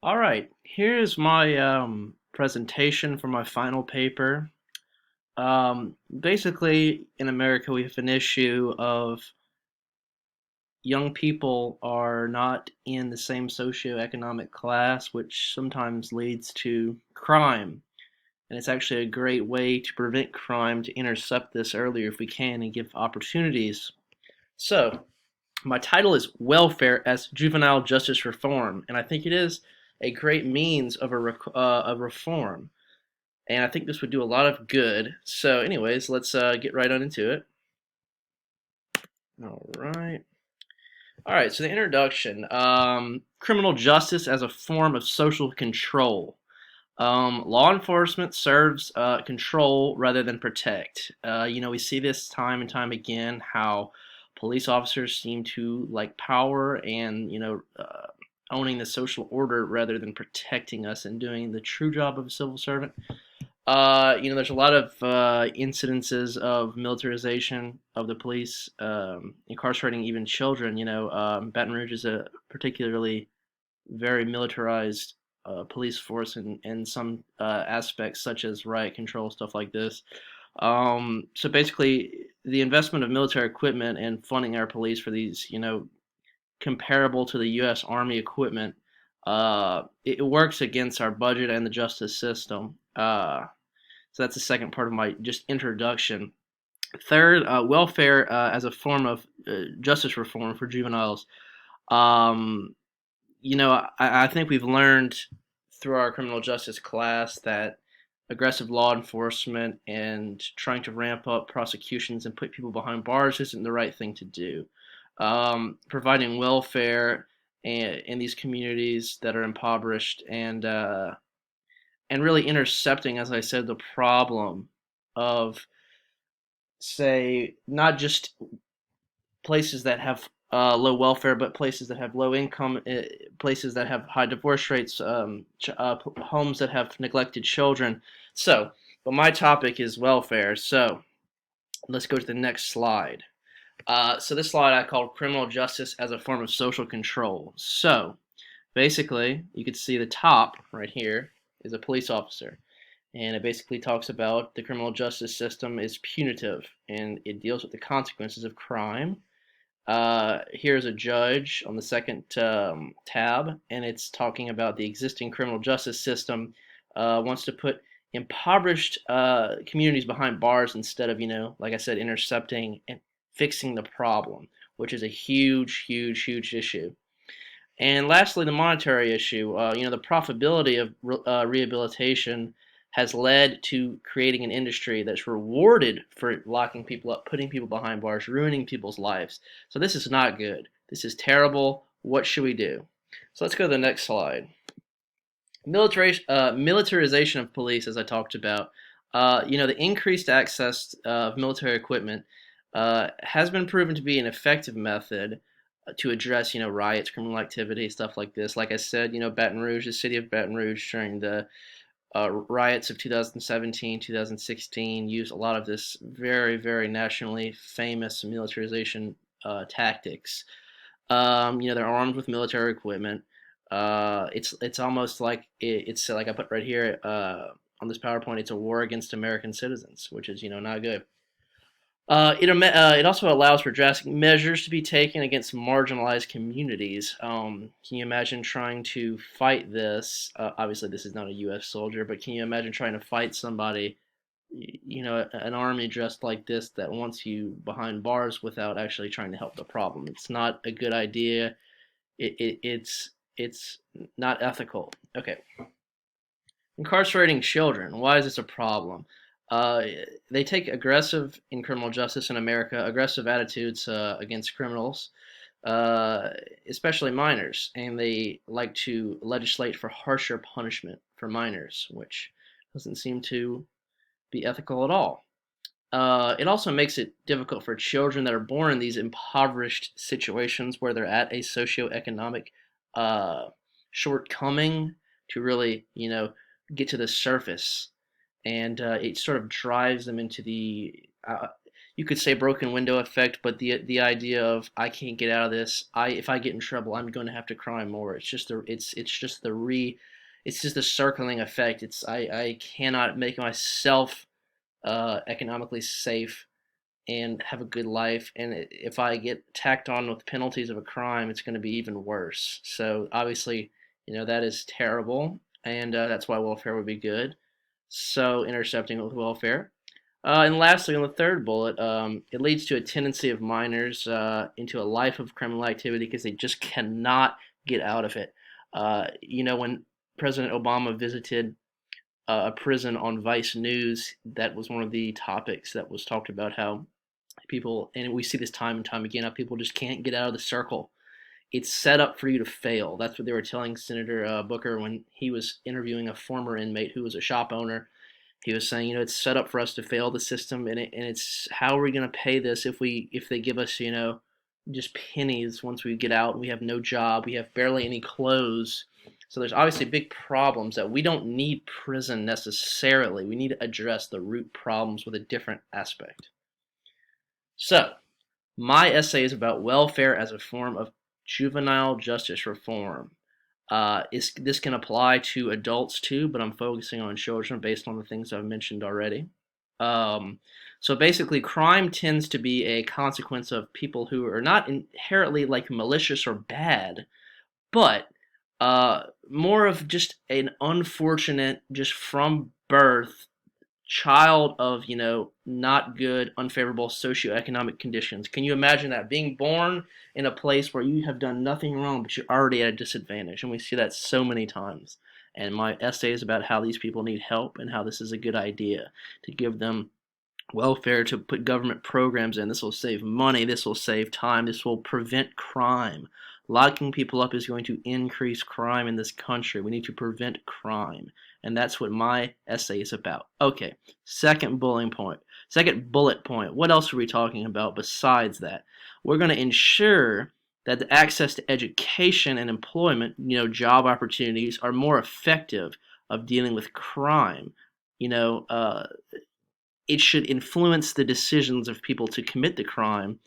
All right, here's my presentation for my final paper. Basically, in America, we have an issue of young people are not in the same socioeconomic class, which sometimes leads to crime. And it's actually a great way to prevent crime to intercept this earlier if we can and give opportunities. So, my title is Welfare as Juvenile Justice Reform, and I think it is a great means of a reform. And I think this would do a lot of good. So, anyways, let's get right on into it. All right. All right. So the introduction: criminal justice as a form of social control. Law enforcement serves control rather than protect. We see this time and time again how police officers seem to like power and owning the social order rather than protecting us and doing the true job of a civil servant. There's a lot of incidences of militarization of the police, incarcerating even children. Baton Rouge is a particularly very militarized police force in some aspects, such as riot control, stuff like this. So basically, the investment of military equipment and funding our police for these, comparable to the U.S. Army equipment, it works against our budget and the justice system. So that's the second part of my just introduction. Third, welfare as a form of justice reform for juveniles. Um, I think we've learned through our criminal justice class that aggressive law enforcement and trying to ramp up prosecutions and put people behind bars isn't the right thing to do. Providing welfare in these communities that are impoverished and really intercepting, as I said, the problem of, say, not just places that have low welfare, but places that have low income, places that have high divorce rates, homes that have neglected children. So, but my topic is welfare. So let's go to the next slide. So this slide I called criminal justice as a form of social control. So basically, you can see the top right here is a police officer. And it basically talks about the criminal justice system is punitive and it deals with the consequences of crime. Here's a judge on the second tab, and it's talking about the existing criminal justice system wants to put impoverished communities behind bars instead of, like I said, intercepting and fixing the problem, which is a huge, huge, huge issue. And lastly, the monetary issue. The profitability of rehabilitation has led to creating an industry that's rewarded for locking people up, putting people behind bars, ruining people's lives. So this is not good. This is terrible. What should we do? So let's go to the next slide. Militarization of police, as I talked about. The increased access of military equipment has been proven to be an effective method to address, riots, criminal activity, stuff like this. Like I said, Baton Rouge, the city of Baton Rouge during the riots of 2017, 2016 used a lot of this very, very nationally famous militarization tactics. They're armed with military equipment. It's almost like it's like I put right here on this PowerPoint. It's a war against American citizens, which is not good. It also allows for drastic measures to be taken against marginalized communities. Can you imagine trying to fight this? Obviously, this is not a U.S. soldier, but can you imagine trying to fight somebody, an army dressed like this that wants you behind bars without actually trying to help the problem? It's not a good idea. It's not ethical. Okay, incarcerating children. Why is this a problem? Uh, they take aggressive in criminal justice in America, aggressive attitudes against criminals, uh, especially minors, and they like to legislate for harsher punishment for minors, which doesn't seem to be ethical at all. It also makes it difficult for children that are born in these impoverished situations where they're at a socioeconomic uh, shortcoming to really, get to the surface. And it sort of drives them into the, you could say broken window effect, but the idea of I can't get out of this. If I get in trouble, I'm going to have to cry more. It's just the circling effect. I cannot make myself economically safe and have a good life. And if I get tacked on with penalties of a crime, it's going to be even worse. So obviously, that is terrible, and that's why welfare would be good. So intercepting with welfare. And lastly, on the third bullet, it leads to a tendency of minors into a life of criminal activity because they just cannot get out of it. When President Obama visited a prison on Vice News, that was one of the topics that was talked about, how people, and we see this time and time again, how people just can't get out of the circle. It's set up for you to fail. That's what they were telling Senator Booker when he was interviewing a former inmate who was a shop owner. He was saying, it's set up for us to fail the system, and it's how are we going to pay this if they give us, just pennies once we get out. We have no job, we have barely any clothes. So there's obviously big problems that we don't need prison necessarily. We need to address the root problems with a different aspect. So my essay is about welfare as a form of juvenile justice reform. This can apply to adults too, but I'm focusing on children based on the things I've mentioned already. So basically, crime tends to be a consequence of people who are not inherently like malicious or bad, but more of just an unfortunate, just from birth, child of, not good, unfavorable socioeconomic conditions. Can you imagine that? Being born in a place where you have done nothing wrong, but you're already at a disadvantage. And we see that so many times. And my essay is about how these people need help and how this is a good idea to give them welfare, to put government programs in. This will save money, this will save time, this will prevent crime. Locking people up is going to increase crime in this country. We need to prevent crime. And that's what my essay is about. Okay, second bullet point. What else are we talking about besides that? We're going to ensure that the access to education and employment, job opportunities, are more effective of dealing with crime. It should influence the decisions of people to commit the crime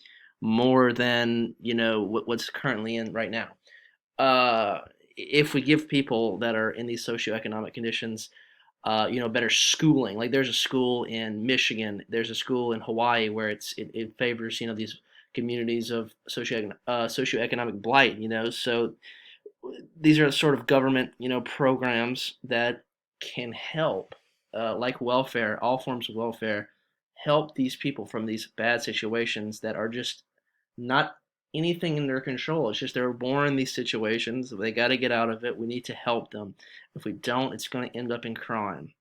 more than what's currently in right now. If we give people that are in these socioeconomic conditions, better schooling. Like there's a school in Michigan, there's a school in Hawaii where it favors these communities of socioeconomic blight. So these are sort of government programs that can help, like welfare, all forms of welfare, help these people from these bad situations that are just not anything in their control. It's just they're born in these situations. They got to get out of it. We need to help them. If we don't, it's going to end up in crime.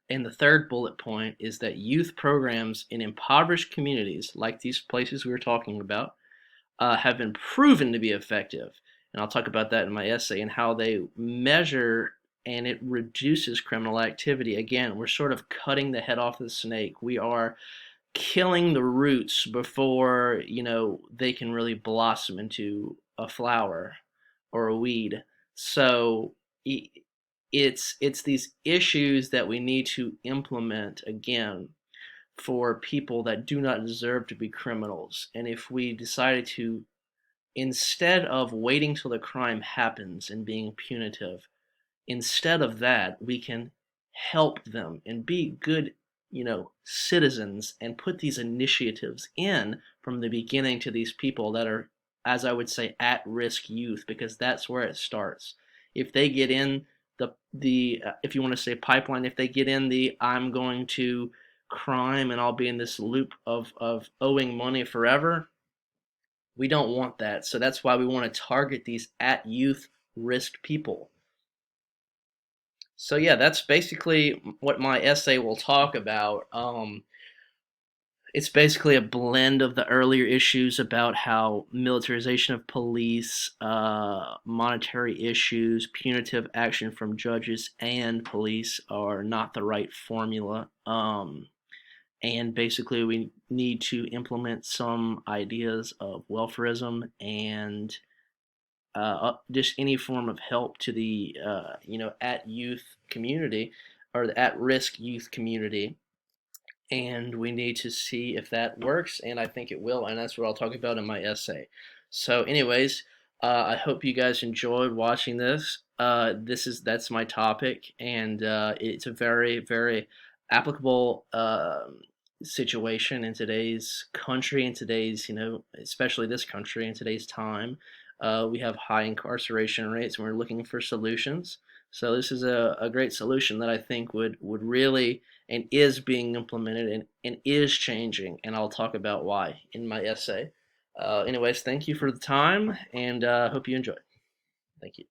And the third bullet point is that youth programs in impoverished communities, like these places we were talking about, have been proven to be effective. And I'll talk about that in my essay and how they measure and it reduces criminal activity. Again, we're sort of cutting the head off the snake. We are killing the roots before they can really blossom into a flower or a weed. So it's these issues that we need to implement again for people that do not deserve to be criminals. And if we decided to, instead of waiting till the crime happens and being punitive, instead of that, we can help them and be good, citizens, and put these initiatives in from the beginning to these people that are, as I would say, at-risk youth, because that's where it starts. If they get in the if you want to say pipeline, if they get in the I'm going to crime and I'll be in this loop of owing money forever, we don't want that. So that's why we want to target these at youth risk people. So yeah, that's basically what my essay will talk about. It's basically a blend of the earlier issues about how militarization of police, monetary issues, punitive action from judges and police are not the right formula. And basically, we need to implement some ideas of welfarism and just any form of help to the at youth community or the at risk youth community. and we need to see if that works, and I think it will, and that's what I'll talk about in my essay. So, anyways, I hope you guys enjoyed watching this. That's my topic, and it's a very, very applicable situation in today's country, in today's, especially this country, in today's time. We have high incarceration rates, and we're looking for solutions. So this is a great solution that I think would really and is being implemented and is changing, and I'll talk about why in my essay. Anyways, thank you for the time, and hope you enjoy. Thank you.